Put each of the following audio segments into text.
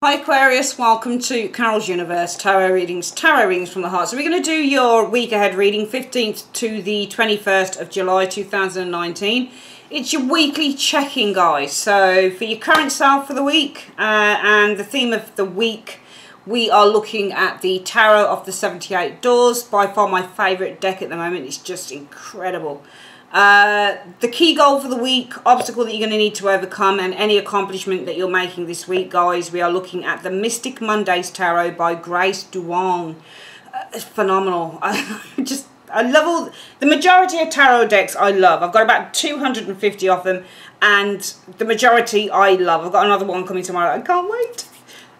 Hi Aquarius, welcome to Carol's Universe Tarot Readings from the Heart. So we're going to do your week ahead reading, 15th to the 21st of July 2019. It's your weekly check-in, guys. So for your current self for the week and the theme of the week, we are looking at the Tarot of the 78 Doors. By far my favourite deck at the moment. It's just incredible. The key goal for the week, obstacle that you're going to need to overcome, and any accomplishment that you're making this week, guys. We are looking at the Mystic Mondays Tarot by Grace Duong. It's phenomenal. I love all the majority of tarot decks. I love. I've got about 250 of them, and the majority I love. I've got another one coming tomorrow. I can't wait.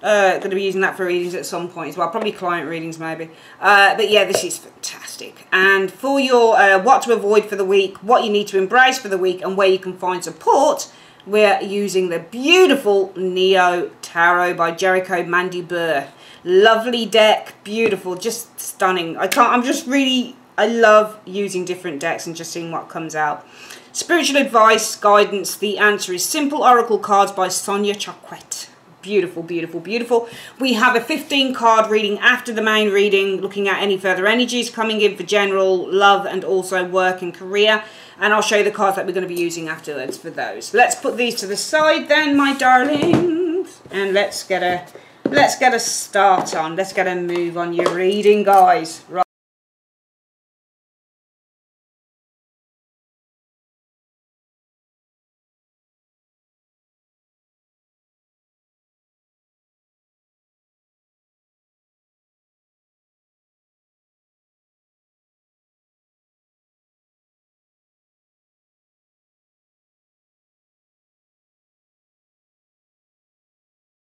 Going to be using that for readings at some point as well, probably client readings maybe. But yeah, this is fantastic. And for your what to avoid for the week, what you need to embrace for the week, and where you can find support, we're using the beautiful Neo Tarot by Jericho Mandy Burr. Lovely deck, beautiful, just stunning. I love using different decks and just seeing what comes out. Spiritual advice, guidance, the answer is simple. Oracle cards by Sonia Choquette. Beautiful, beautiful, beautiful. We have a 15 card reading after the main reading, looking at any further energies coming in for general, love, and also work and career. And I'll show you the cards that we're going to be using afterwards for those. Let's put these to the side then, my darlings, and let's get a start on. Let's get a move on your reading, guys. Right.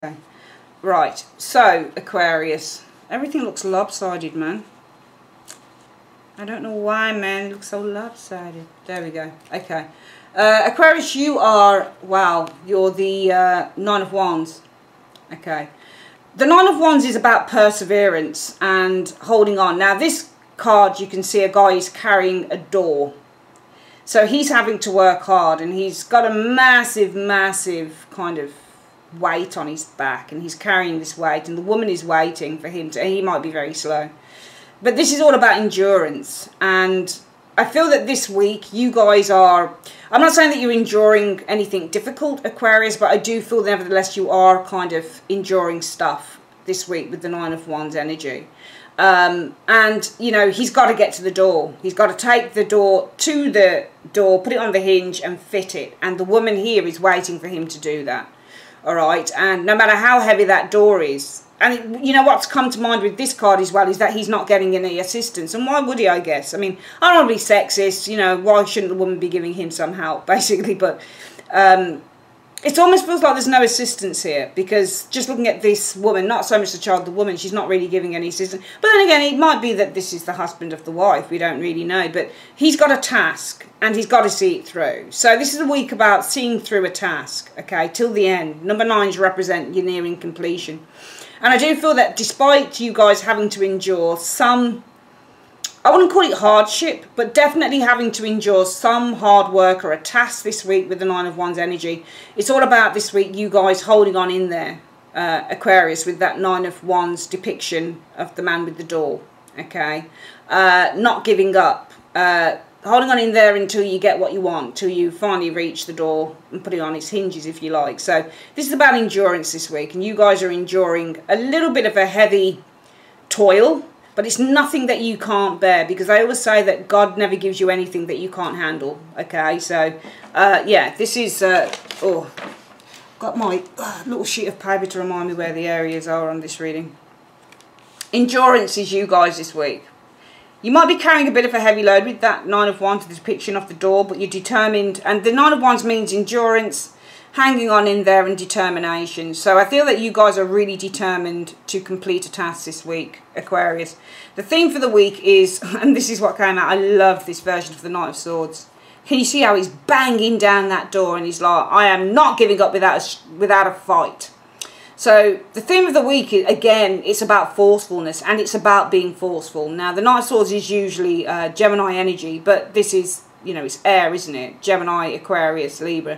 Okay. Right, so Aquarius, everything looks lopsided, man. I don't know why, man, it looks so lopsided. There we go. Okay, Aquarius, you are, wow, you're the Nine of Wands. Okay, the Nine of Wands is about perseverance and holding on. Now this card, you can see a guy is carrying a door, so he's having to work hard, and he's got a massive kind of weight on his back, and he's carrying this weight, and the woman is waiting for him to, he might be very slow, but this is all about endurance. And I feel that this week you guys are, I'm not saying that you're enduring anything difficult, Aquarius, but I do feel nevertheless you are kind of enduring stuff this week with the Nine of Wands energy. And you know, he's got to get to the door, he's got to take the door to the door, put it on the hinge and fit it, and the woman here is waiting for him to do that. Alright, and no matter how heavy that door is, and you know what's come to mind with this card as well is that he's not getting any assistance. And why would he, I guess? I mean, I don't want to be sexist, you know, why shouldn't the woman be giving him some help, basically? But it almost feels like there's no assistance here, because just looking at this woman, not so much the child, the woman, she's not really giving any assistance. But then again, it might be that this is the husband of the wife, we don't really know. But he's got a task, and he's got to see it through. So this is a week about seeing through a task, okay, till the end. Number 9s represent your nearing completion. And I do feel that despite you guys having to endure some, I wouldn't call it hardship, but definitely having to endure some hard work or a task this week with the Nine of Wands energy. It's all about this week you guys holding on in there, Aquarius, with that Nine of Wands depiction of the man with the door, okay? Not giving up, holding on in there until you get what you want, till you finally reach the door and put it on its hinges, if you like. So this is about endurance this week, and you guys are enduring a little bit of a heavy toil, but it's nothing that you can't bear, because I always say that God never gives you anything that you can't handle, okay? So, yeah, this is, oh, got my little sheet of paper to remind me where the areas are on this reading. Endurance is you guys this week. You might be carrying a bit of a heavy load with that Nine of Wands, the depiction of the door, but you're determined, and the Nine of Wands means endurance, hanging on in there, and determination. So I feel that you guys are really determined to complete a task this week, Aquarius. The theme for the week is, and this is what came out, I love this version of the Knight of Swords. Can you see how he's banging down that door, and he's like, I am not giving up without a fight. So the theme of the week, again, it's about forcefulness, and it's about being forceful. Now, the Knight of Swords is usually Gemini energy, but this is, you know, it's air, isn't it? Gemini, Aquarius, Libra.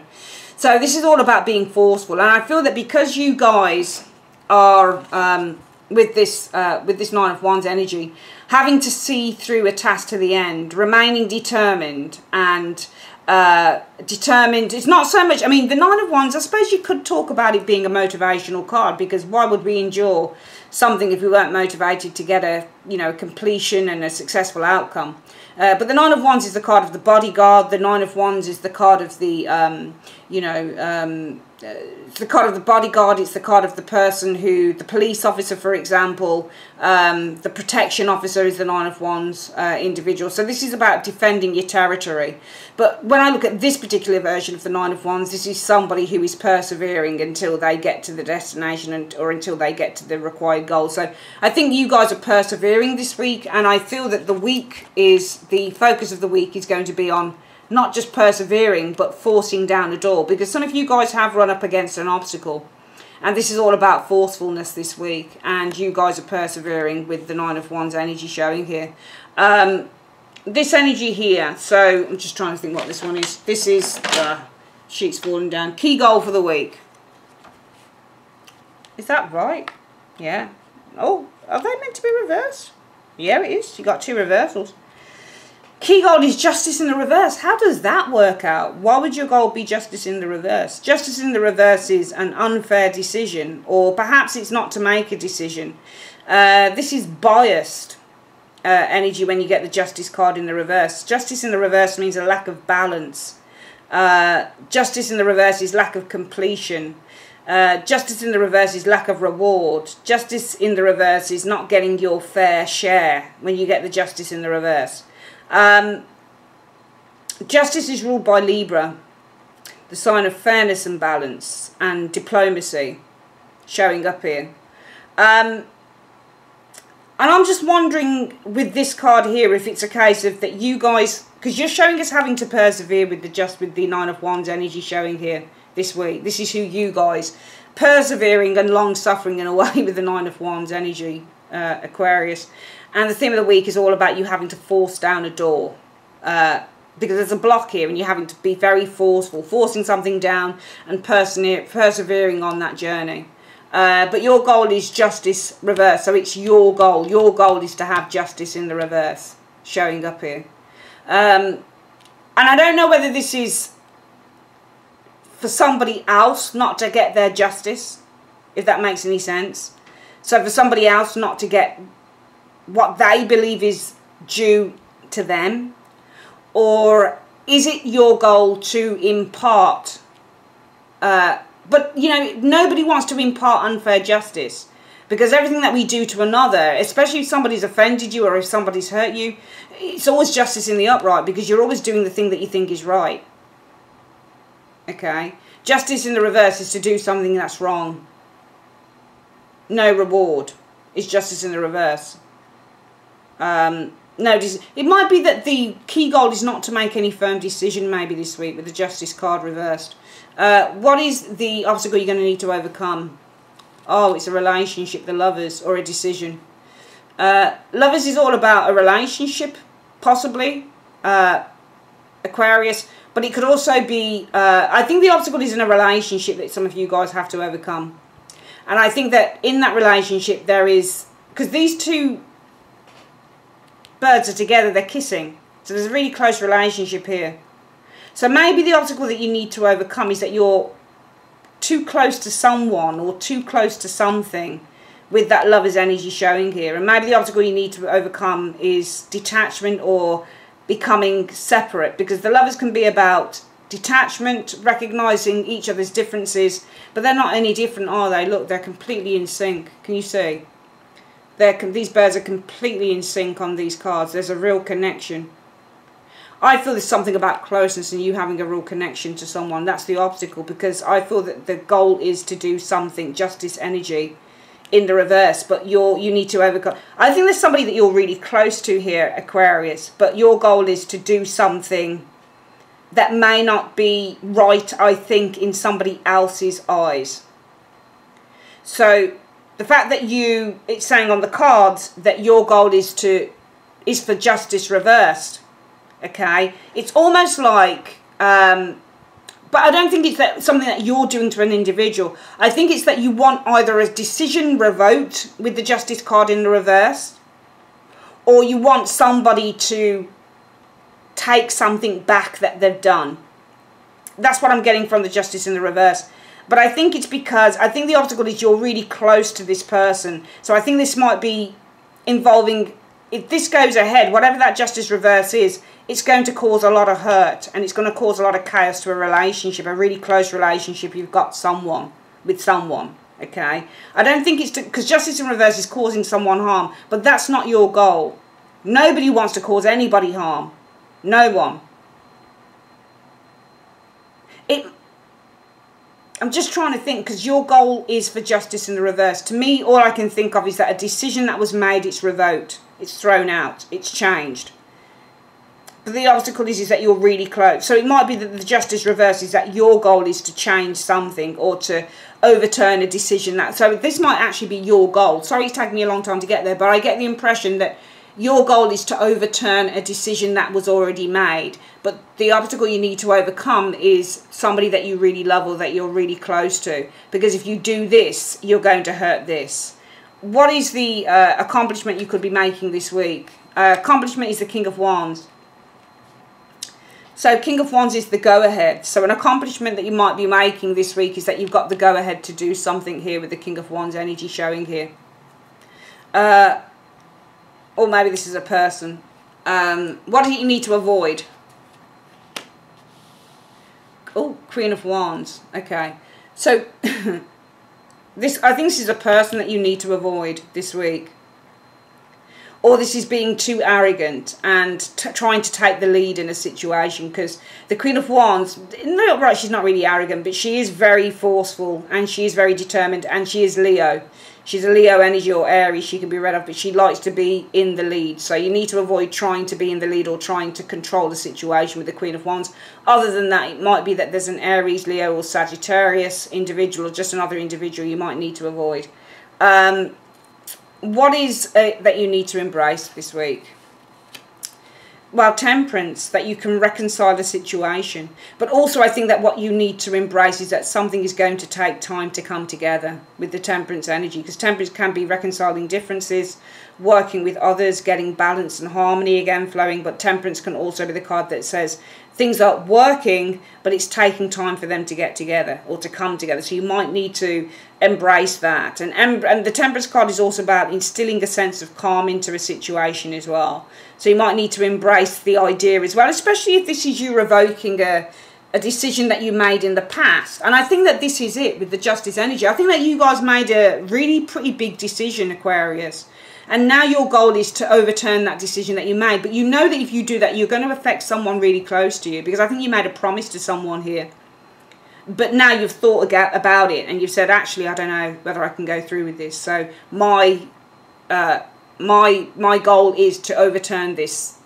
So this is all about being forceful, and I feel that because you guys are with this Nine of Wands energy, having to see through a task to the end, remaining determined and determined. It's not so much, I mean, the Nine of Wands, I suppose you could talk about it being a motivational card, because why would we endure something if we weren't motivated to get a, you know, completion and a successful outcome? But the Nine of Wands is the card of the bodyguard. The Nine of Wands is the card of the, it's the card of the bodyguard. It's the card of the person who, the police officer, for example. The protection officer is the Nine of Wands individual. So this is about defending your territory. But when I look at this particular version of the Nine of Wands, this is somebody who is persevering until they get to the destination or until they get to the required goal. So I think you guys are persevering this week, and I feel that the week is, the focus of the week is going to be on not just persevering, but forcing down a door, because some of you guys have run up against an obstacle, and this is all about forcefulness this week, and you guys are persevering with the Nine of Wands energy showing here. This energy here, so I'm just trying to think what this one is. This is, sheet's falling down. Key goal for the week. Is that right? Yeah. Oh, are they meant to be reversed? Yeah, it is. You got two reversals. Key goal is justice in the reverse. How does that work out? Why would your goal be justice in the reverse? Justice in the reverse is an unfair decision, or perhaps it's not to make a decision. This is biased energy when you get the justice card in the reverse. Justice in the reverse means a lack of balance. Justice in the reverse is lack of completion. Justice in the reverse is lack of reward. Justice in the reverse is not getting your fair share when you get the justice in the reverse. Justice is ruled by Libra, the sign of fairness and balance and diplomacy, showing up here. And I'm just wondering with this card here if it's a case of that you guys, because you're showing us having to persevere with the Nine of Wands energy showing here this week. This is who you guys, persevering and long suffering in a way with the Nine of Wands energy, Aquarius. And the theme of the week is all about you having to force down a door. Because there's a block here and you're having to be very forceful, forcing something down and persevering on that journey. But your goal is justice reverse. So it's your goal. Your goal is to have justice in the reverse, showing up here. And I don't know whether this is for somebody else not to get their justice, if that makes any sense. So for somebody else not to get what they believe is due to them, or is it your goal to impart, but you know, nobody wants to impart unfair justice, because everything that we do to another, especially if somebody's offended you or if somebody's hurt you, it's always justice in the upright, because you're always doing the thing that you think is right. Okay, justice in the reverse is to do something that's wrong. No reward is justice in the reverse. No, it might be that the key goal is not to make any firm decision maybe this week with the justice card reversed. What is the obstacle you're going to need to overcome? Oh, it's a relationship, the Lovers, or a decision. Lovers is all about a relationship, possibly, Aquarius, but it could also be, I think the obstacle is in a relationship that some of you guys have to overcome. And I think that in that relationship there is, because these two birds are together, they're kissing. So there's a really close relationship here. So maybe the obstacle that you need to overcome is that you're too close to someone or too close to something with that Lover's energy showing here. And maybe the obstacle you need to overcome is detachment or becoming separate, because the Lovers can be about detachment, recognizing each other's differences, but they're not any different, are they? Look, they're completely in sync. Can you see? These birds are completely in sync on these cards. There's a real connection. I feel there's something about closeness and you having a real connection to someone. That's the obstacle, because I feel that the goal is to do something, justice energy, in the reverse, but you need to overcome. I think there's somebody that you're really close to here, Aquarius, but your goal is to do something that may not be right, I think, in somebody else's eyes. So the fact that it's saying on the cards that your goal is for justice reversed, okay? It's almost like But I don't think it's that something that you're doing to an individual. I think it's that you want either a decision revoked with the Justice card in the reverse, or you want somebody to take something back that they've done. That's what I'm getting from the Justice in the reverse. But I think it's because, I think the obstacle is you're really close to this person. So I think this might be involving, if this goes ahead, whatever that Justice reverse is, it's going to cause a lot of hurt, and it's going to cause a lot of chaos to a relationship, a really close relationship you've got with someone, okay? I don't think it's, because Justice in reverse is causing someone harm, but that's not your goal. Nobody wants to cause anybody harm. No one. I'm just trying to think, because your goal is for Justice in the reverse. To me, all I can think of is that a decision that was made, it's revoked, it's thrown out, it's changed. But the obstacle is that you're really close. So it might be that the Justice reverse is that your goal is to change something or to overturn a decision. So this might actually be your goal. Sorry it's taken me a long time to get there, but I get the impression that your goal is to overturn a decision that was already made. But the obstacle you need to overcome is somebody that you really love or that you're really close to. Because if you do this, you're going to hurt this. What is the accomplishment you could be making this week? Accomplishment is the King of Wands. So King of Wands is the go-ahead. So an accomplishment that you might be making this week is that you've got the go-ahead to do something here with the King of Wands energy showing here. Or maybe this is a person. What do you need to avoid? Oh, Queen of Wands. Okay. So I think this is a person that you need to avoid this week. Or this is being too arrogant and trying to take the lead in a situation, because the Queen of Wands, no, right, she's not really arrogant, but she is very forceful and she is very determined, and she is Leo. She's a Leo energy or Aries, she can be read off, but she likes to be in the lead. So you need to avoid trying to be in the lead or trying to control the situation with the Queen of Wands. Other than that, it might be that there's an Aries, Leo or Sagittarius individual, or just another individual you might need to avoid. What is that you need to embrace this week? Well, temperance, that you can reconcile the situation. But also I think that what you need to embrace is that something is going to take time to come together with the temperance energy. Because temperance can be reconciling differences, working with others, getting balance and harmony again flowing. But temperance can also be the card that says things are working, but it's taking time for them to get together or to come together. So you might need to embrace that. And the temperance card is also about instilling a sense of calm into a situation as well. So you might need to embrace the idea as well, especially if this is you revoking a decision that you made in the past. And I think that this is it with the Justice energy. I think that you guys made a really pretty big decision, Aquarius. And now your goal is to overturn that decision that you made. But you know that if you do that, you're going to affect someone really close to you. Because I think you made a promise to someone here. But now you've thought about it. And you've said, actually, I don't know whether I can go through with this. So my goal is to overturn this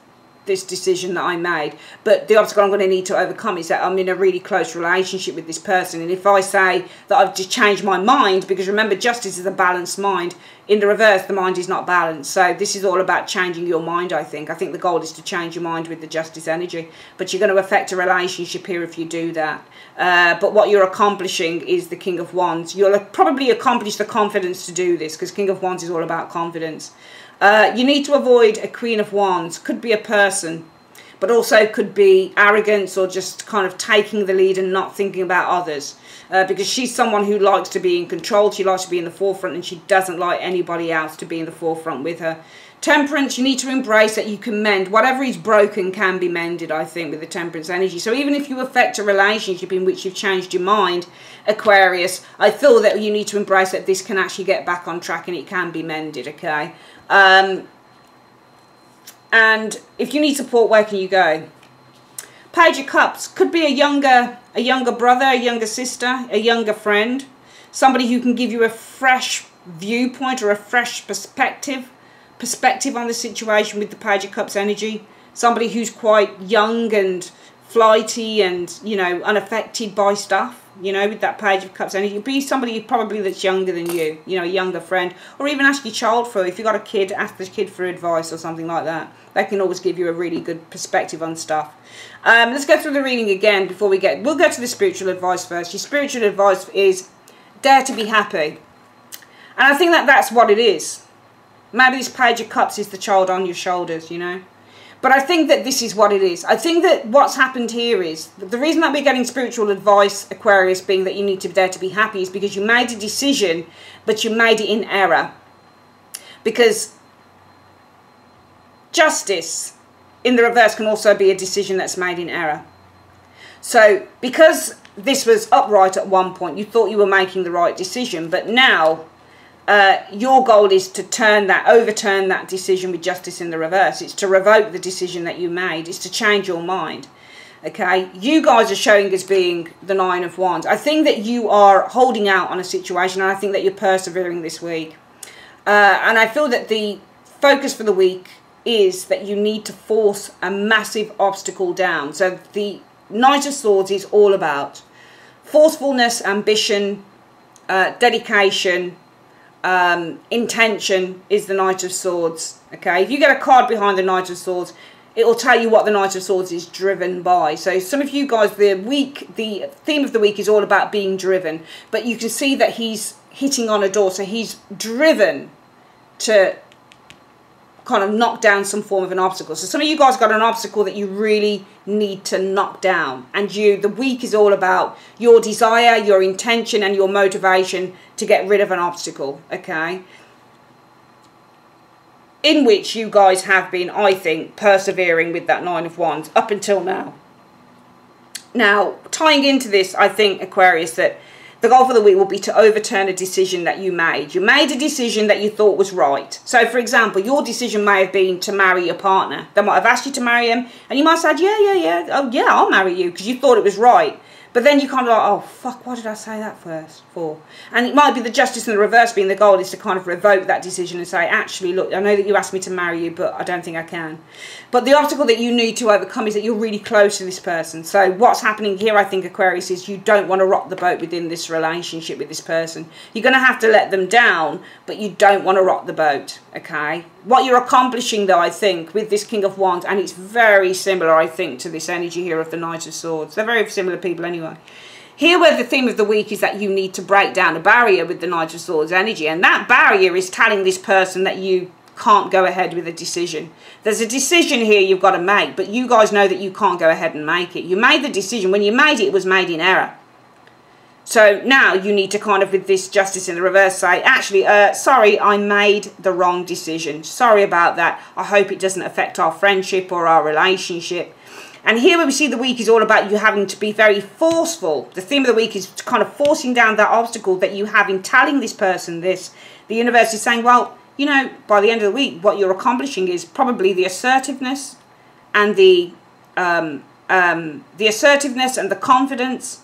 decision that I made. But the obstacle I'm going to need to overcome is that I'm in a really close relationship with this person. And if I say that I've just changed my mind, because remember, Justice is a balanced mind. In the reverse, the mind is not balanced. So this is all about changing your mind, I think. I think the goal is to change your mind with the Justice energy. But you're going to affect a relationship here if you do that. But what you're accomplishing is the King of Wands. You'll probably accomplish the confidence to do this, because King of Wands is all about confidence. You need to avoid a Queen of Wands. Could be a person, but also could be arrogance or just kind of taking the lead and not thinking about others. Because she's someone who likes to be in control. She likes to be in the forefront, and she doesn't like anybody else to be in the forefront with her. Temperance, you need to embrace that you can mend. Whatever is broken can be mended, I think, with the temperance energy. So even if you affect a relationship in which you've changed your mind, Aquarius, I feel that you need to embrace that this can actually get back on track and it can be mended, okay? And if you need support, where can you go? Page of Cups could be a younger brother, a younger sister, a younger friend, somebody who can give you a fresh viewpoint or a fresh perspective on the situation with the Page of Cups energy. Somebody who's quite young and flighty and, you know, unaffected by stuff. You know, with that Page of Cups energy, be somebody probably that's younger than you, you know, a younger friend, or even ask your child for, if you've got a kid, ask the kid for advice or something like that. They can always give you a really good perspective on stuff. Let's go through the reading again before we'll go to the spiritual advice first. Your spiritual advice is dare to be happy. And I think that that's what it is. Maybe this Page of Cups is the child on your shoulders, you know. But I think that this is what it is. I think that what's happened here is, the reason that we're getting spiritual advice, Aquarius, being that you need to dare to be happy, is because you made a decision, but you made it in error. Because justice in the reverse can also be a decision that's made in error. So because this was upright at one point, you thought you were making the right decision, but now your goal is to overturn that decision with justice in the reverse. It's to revoke the decision that you made. It's to change your mind. Okay, you guys are showing as being the Nine of Wands. I think that you are holding out on a situation, and I think that you're persevering this week. And I feel that the focus for the week is that you need to force a massive obstacle down. So the Knight of Swords is all about forcefulness, ambition, dedication, intention is the Knight of Swords. Okay, if you get a card behind the Knight of Swords, it will tell you what the Knight of Swords is driven by. So some of you guys, the theme of the week is all about being driven, but you can see that he's hitting on a door, so he's driven to kind of knock down some form of an obstacle. So some of you guys got an obstacle that you really need to knock down, and the week is all about your desire, your intention, and your motivation to get rid of an obstacle. Okay, in which you guys have been, I think, persevering with that Nine of Wands up until now. Now, tying into this, I think, Aquarius, that the goal for the week will be to overturn a decision that you made. You made a decision that you thought was right. So, for example, your decision may have been to marry your partner. They might have asked you to marry him, and you might have said, yeah, oh, yeah, I'll marry you, because you thought it was right. But then you kind of like, oh, fuck, why did I say that for? And it might be the justice in the reverse being the goal is to kind of revoke that decision and say, actually, look, I know that you asked me to marry you, but I don't think I can. But the obstacle that you need to overcome is that you're really close to this person. So what's happening here, I think, Aquarius, is you don't want to rock the boat within this relationship with this person. You're going to have to let them down, but you don't want to rock the boat, okay? What you're accomplishing, though, I think, with this King of Wands, and it's very similar, I think, to this energy here of the Knight of Swords. They're very similar people anyway. Here, where the theme of the week is that you need to break down a barrier with the Knight of Swords energy, and that barrier is telling this person that you can't go ahead with a decision. There's a decision here you've got to make, but you guys know that you can't go ahead and make it. You made the decision. When you made it, it was made in error. So now you need to kind of, with this justice in the reverse, say, actually, sorry, I made the wrong decision. Sorry about that. I hope it doesn't affect our friendship or our relationship. And here where we see the week is all about you having to be very forceful. The theme of the week is kind of forcing down that obstacle that you have in telling this person this. The universe is saying, well, you know, by the end of the week, what you're accomplishing is probably the assertiveness and the assertiveness and the confidence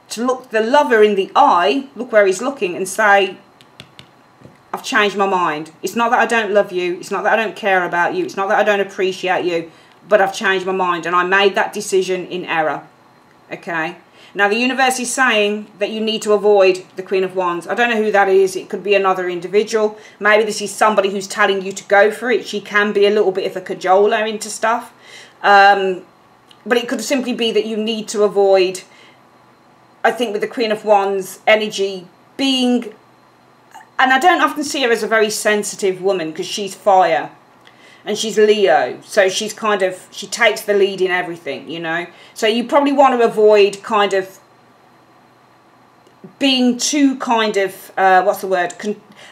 to look the lover in the eye, look where he's looking, and say, I've changed my mind. It's not that I don't love you. It's not that I don't care about you. It's not that I don't appreciate you. But I've changed my mind, and I made that decision in error. Okay? Now, the universe is saying that you need to avoid the Queen of Wands. I don't know who that is. It could be another individual. Maybe this is somebody who's telling you to go for it. She can be a little bit of a cajoler into stuff. But it could simply be that you need to avoid, I think, with the Queen of Wands energy being... And I don't often see her as a very sensitive woman because she's fire. And she's Leo, so she's kind of, she takes the lead in everything, you know. So you probably want to avoid kind of being too kind of, what's the word,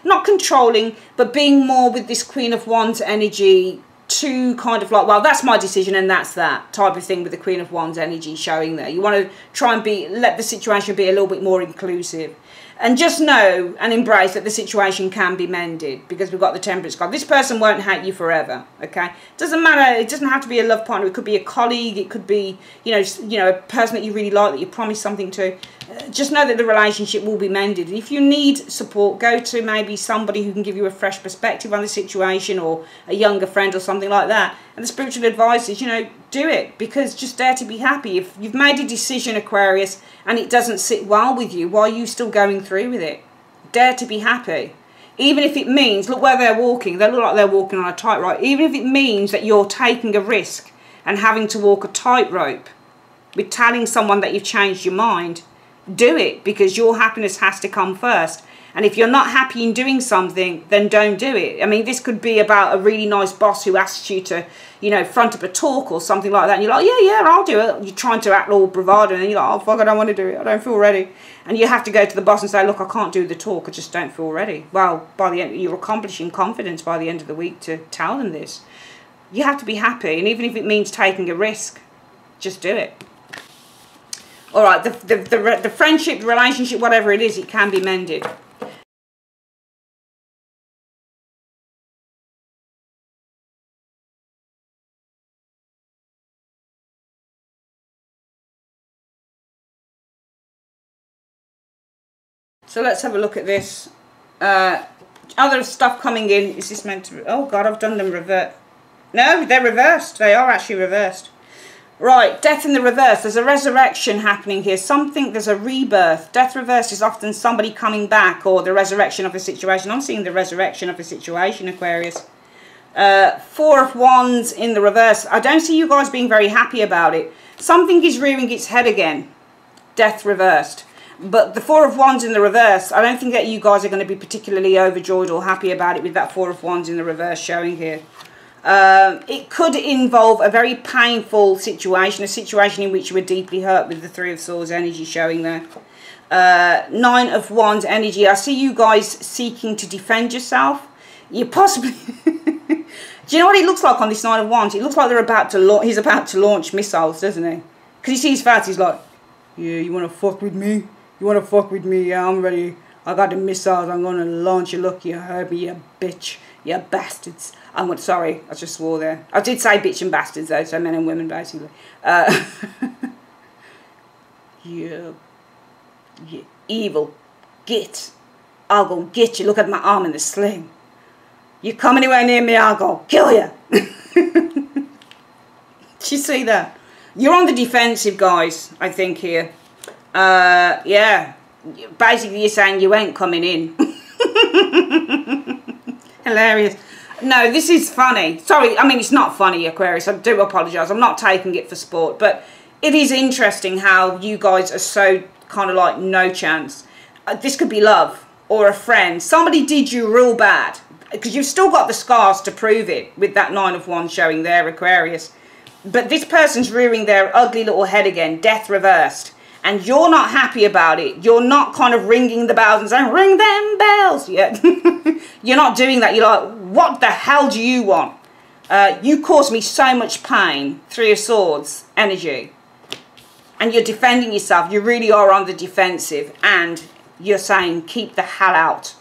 not controlling, but being more with this Queen of Wands energy, too kind of like, well, that's my decision and that's that type of thing with the Queen of Wands energy showing there. You want to try and let the situation be a little bit more inclusive. And just know and embrace that the situation can be mended because we've got the Temperance card. This person won't hate you forever, okay? Doesn't matter. It doesn't have to be a love partner. It could be a colleague. It could be, you know, a person that you really like that you promised something to. Just know that the relationship will be mended. If you need support, go to maybe somebody who can give you a fresh perspective on the situation or a younger friend or something like that. And the spiritual advice is, you know, do it, because just dare to be happy. If you've made a decision, Aquarius, and it doesn't sit well with you, why are you still going through with it? Dare to be happy. Even if it means, look where they're walking. They look like they're walking on a tightrope. Even if it means that you're taking a risk and having to walk a tightrope with telling someone that you've changed your mind, do it, because your happiness has to come first. And if you're not happy in doing something, then don't do it. I mean, this could be about a really nice boss who asks you to, you know, front up a talk or something like that. And you're like, yeah, I'll do it. You're trying to act all bravado. And then you're like, oh, fuck, I don't want to do it. I don't feel ready. And you have to go to the boss and say, look, I can't do the talk. I just don't feel ready. Well, by the end, you're accomplishing confidence by the end of the week to tell them this. You have to be happy. And even if it means taking a risk, just do it. All right, the friendship, the relationship, whatever it is, it can be mended. So let's have a look at this. Other stuff coming in. Is this meant to be... Oh, God, I've done them revert. No, they're reversed. They are actually reversed. Right, death in the reverse. There's a resurrection happening here. Something, there's a rebirth. Death reversed is often somebody coming back, or the resurrection of a situation. I'm seeing the resurrection of a situation, Aquarius. Four of Wands in the reverse. I don't see you guys being very happy about it. Something is rearing its head again. Death reversed. But the Four of Wands in the reverse, I don't think that you guys are going to be particularly overjoyed or happy about it with that Four of Wands in the reverse showing here. It could involve a very painful situation, a situation in which you were deeply hurt with the Three of Swords energy showing there. Nine of Wands energy. I see you guys seeking to defend yourself. You possibly... Do you know what it looks like on this Nine of Wands? It looks like they're about to he's about to launch missiles, doesn't he? Because you see his face, he's like, yeah, you want to fuck with me? You want to fuck with me? Yeah, I'm ready. I got the missiles. I'm going to launch you. Look, you heard me, you bitch. You bastards. Sorry, I just swore there. I did say bitch and bastards, though, so men and women, basically. You evil git. I'll go get you. Look at my arm in the sling. You come anywhere near me, I'll go kill you. Do you see that? You're on the defensive, guys, I think, here. Yeah. Basically, you're saying you ain't coming in. Hilarious. No, this is funny. Sorry, I mean, it's not funny, Aquarius. I do apologise. I'm not taking it for sport. But it is interesting how you guys are so kind of like no chance. This could be love or a friend. Somebody did you real bad. Because you've still got the scars to prove it with that Nine of Wands showing there, Aquarius. But this person's rearing their ugly little head again, death reversed. And you're not happy about it. You're not kind of ringing the bells and saying, ring them bells. Yeah. You're not doing that. You're like, what the hell do you want? You caused me so much pain. Three of Swords energy. And you're defending yourself. You really are on the defensive. And you're saying, keep the hell out.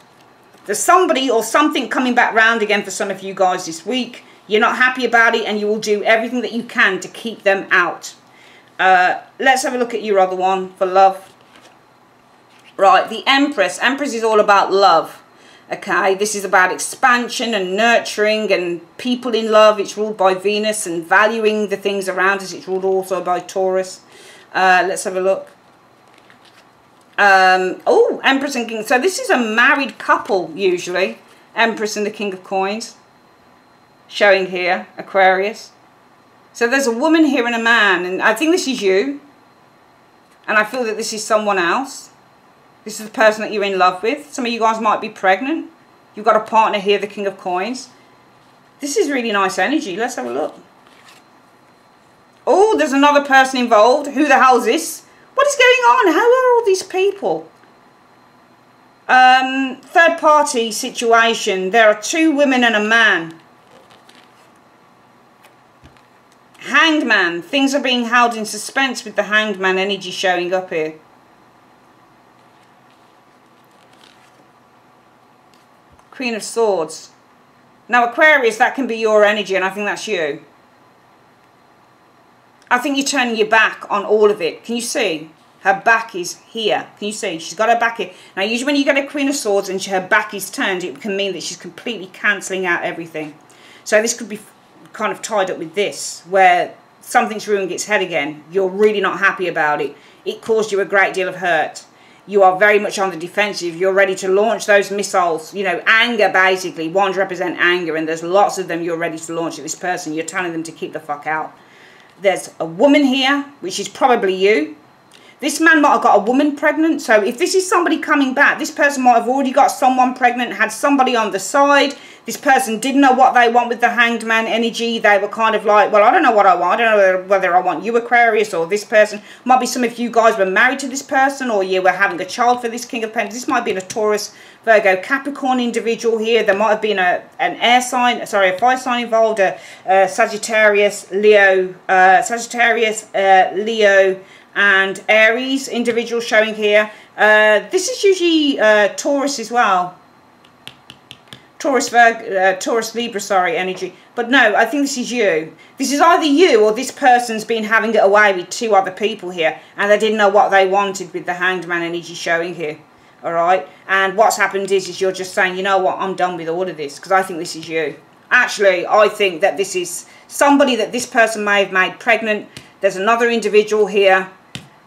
There's somebody or something coming back round again for some of you guys this week. You're not happy about it, and you will do everything that you can to keep them out. Let's have a look at your other one for love. Right, the Empress. Empress is all about love. Okay, this is about expansion and nurturing and people in love. It's ruled by Venus, and valuing the things around us. It's ruled also by Taurus. Let's have a look. Oh, Empress and King. So this is a married couple, usually. Empress and the King of Coins. Showing here, Aquarius. So there's a woman here and a man, and I think this is you. And I feel that this is someone else. This is the person that you're in love with. Some of you guys might be pregnant. You've got a partner here, the King of Coins. This is really nice energy. Let's have a look. Oh, there's another person involved. Who the hell is this? What is going on? How are all these people? Third party situation. There are two women and a man. Hanged Man. Things are being held in suspense with the Hanged Man energy showing up here. Queen of Swords. Now, Aquarius, that can be your energy, and I think that's you. I think you're turning your back on all of it. Can you see? Her back is here. Can you see? She's got her back here. Now, usually when you get a Queen of Swords and her back is turned, it can mean that she's completely cancelling out everything. So this could be kind of tied up with this, where something's ruining its head again. You're really not happy about it. It caused you a great deal of hurt. You are very much on the defensive. You're ready to launch those missiles. You know, anger, basically. Wands represent anger, and there's lots of them you're ready to launch at this person. You're telling them to keep the fuck out. There's a woman here, which is probably you. This man might have got a woman pregnant. So if this is somebody coming back, this person might have already got someone pregnant, had somebody on the side. This person didn't know what they want with the Hanged Man energy. They were kind of like, well, I don't know what I want. I don't know whether I want you, Aquarius, or this person. Might be some of you guys were married to this person, or you were having a child for this King of Pentacles. This might be a Taurus, Virgo, Capricorn individual here. There might have been an air sign, sorry, a fire sign involved, a Sagittarius, Leo, Leo, and Aries individual showing here. This is usually Taurus as well. Taurus, Libra, sorry, energy. But no, I think this is you. This is either you or this person's been having it away with two other people here, and they didn't know what they wanted with the Hanged Man energy showing here. All right? And what's happened is you're just saying, you know what, I'm done with all of this, because I think this is you. Actually, I think that this is somebody that this person may have made pregnant. There's another individual here.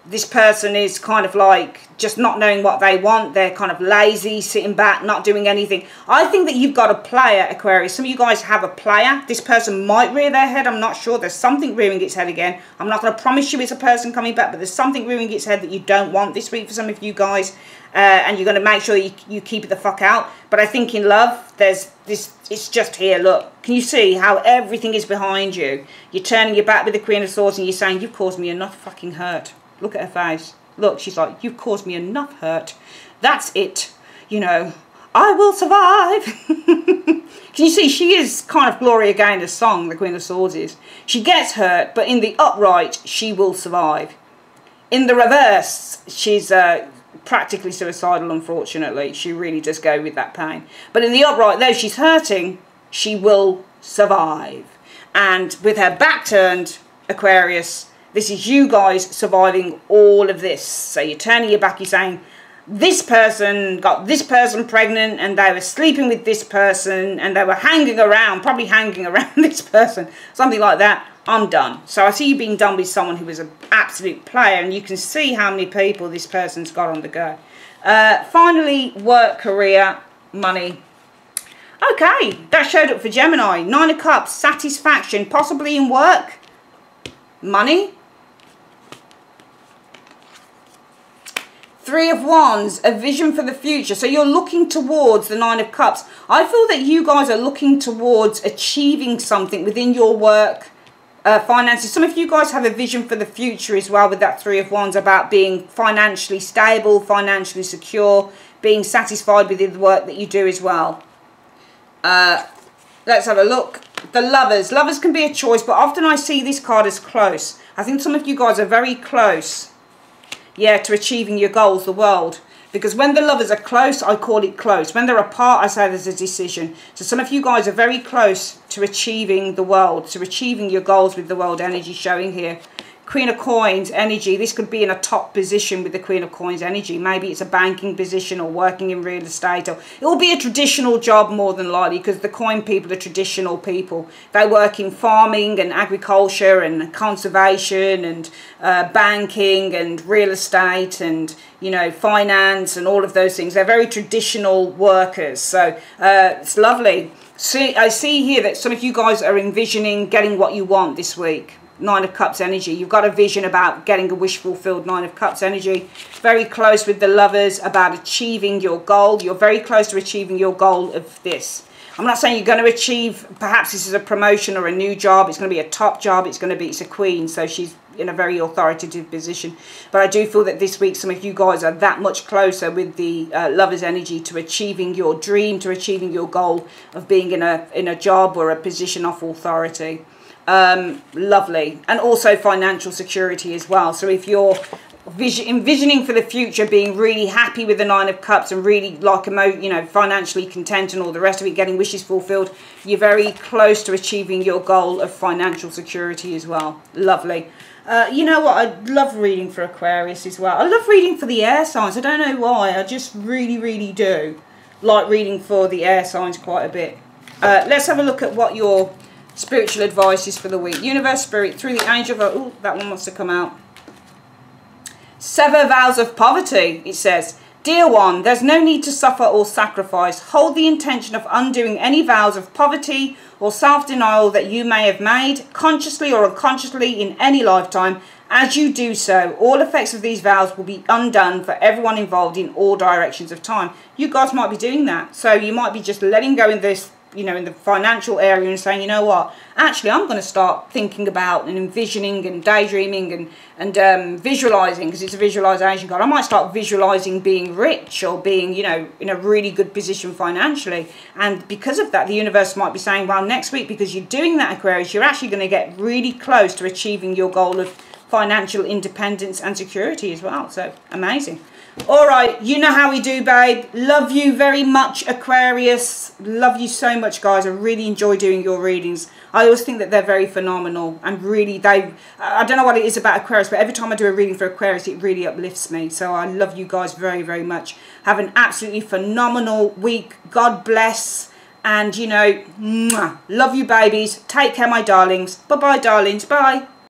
This person is kind of like just not knowing what they want. They're kind of lazy, sitting back, not doing anything. I think that you've got a player, Aquarius. Some of you guys have a player. This person might rear their head. I'm not sure. There's something rearing its head again. I'm not going to promise you it's a person coming back, but there's something rearing its head that you don't want this week for some of you guys. And you're going to make sure you keep it the fuck out. But I think in love, there's this, it's just here. Look, can you see how everything is behind you? You're turning your back with the Queen of Swords and you're saying, you've caused me enough fucking hurt. Look at her face. Look, she's like, you've caused me enough hurt. That's it. You know, I will survive. Can you see, she is kind of Gloria Gaynor's song, the Queen of Swords is. She gets hurt, but in the upright, she will survive. In the reverse, she's practically suicidal, unfortunately. She really does go with that pain. But in the upright, though she's hurting, she will survive. And with her back turned, Aquarius, this is you guys surviving all of this. So you're turning your back, you're saying, this person got this person pregnant and they were sleeping with this person and they were hanging around, probably hanging around this person, something like that. I'm done. So I see you being done with someone who was an absolute player, and you can see how many people this person's got on the go. Finally, work, career, money. Okay, that showed up for Gemini. 9 of Cups, satisfaction, possibly in work, money. 3 of Wands, a vision for the future. So you're looking towards the 9 of Cups. I feel that you guys are looking towards achieving something within your work, finances. Some of you guys have a vision for the future as well with that 3 of Wands, about being financially stable, financially secure, being satisfied with the work that you do as well. Let's have a look. The Lovers. Lovers can be a choice, but often I see this card as close. I think some of you guys are very close, yeah, to achieving your goals, the world. Because when the Lovers are close, I call it close. When they're apart, I say there's a decision. So some of you guys are very close to achieving the world, to achieving your goals with the world energy showing here. Queen of Coins energy. This could be in a top position with the Queen of Coins energy. Maybe it's a banking position or working in real estate. Or it will be a traditional job more than likely, because the coin people are traditional people. They work in farming and agriculture and conservation and banking and real estate and, you know, finance and all of those things. They're very traditional workers. So it's lovely. See, I see here that some of you guys are envisioning getting what you want this week. 9 of Cups energy. You've got a vision about getting a wish fulfilled. 9 of Cups energy. Very close with the Lovers about achieving your goal. You're very close to achieving your goal of this. I'm not saying you're going to achieve, perhaps this is a promotion or a new job. It's going to be a top job. It's a queen. So she's in a very authoritative position. But I do feel that this week some of you guys are that much closer with the Lovers energy to achieving your dream, to achieving your goal of being in a job or a position of authority. Lovely. And also financial security as well. So if you're envisioning for the future, being really happy with the 9 of Cups and really like, you know, financially content and all the rest of it, getting wishes fulfilled, you're very close to achieving your goal of financial security as well. Lovely. You know what, I love reading for Aquarius as well. I love reading for the air signs. I don't know why, I just really do like reading for the air signs quite a bit. Let's have a look at what your spiritual advices for the week. Universe, Spirit, through the angel of... Oh, that one wants to come out. Sever vows of poverty, it says. Dear one, there's no need to suffer or sacrifice. Hold the intention of undoing any vows of poverty or self-denial that you may have made, consciously or unconsciously, in any lifetime. As you do so, all effects of these vows will be undone for everyone involved in all directions of time. You guys might be doing that. So you might be just letting go in this, you know, in the financial area and saying, you know what, actually I'm going to start thinking about and envisioning and daydreaming and visualizing, because it's a visualization card. I might start visualizing being rich or being, you know, in a really good position financially. And because of that, the universe might be saying, well, next week, because you're doing that, Aquarius, you're actually going to get really close to achieving your goal of financial independence and security as well. So amazing. All right, you know how we do, babe. Love you very much, Aquarius. Love you so much, guys. I really enjoy doing your readings. I always think that they're very phenomenal, and really I don't know what it is about Aquarius, but every time I do a reading for Aquarius, it really uplifts me. So I love you guys very, very much. Have an absolutely phenomenal week. God bless. And, you know, mwah, love you, babies. Take care, my darlings. Bye-bye, darlings. Bye.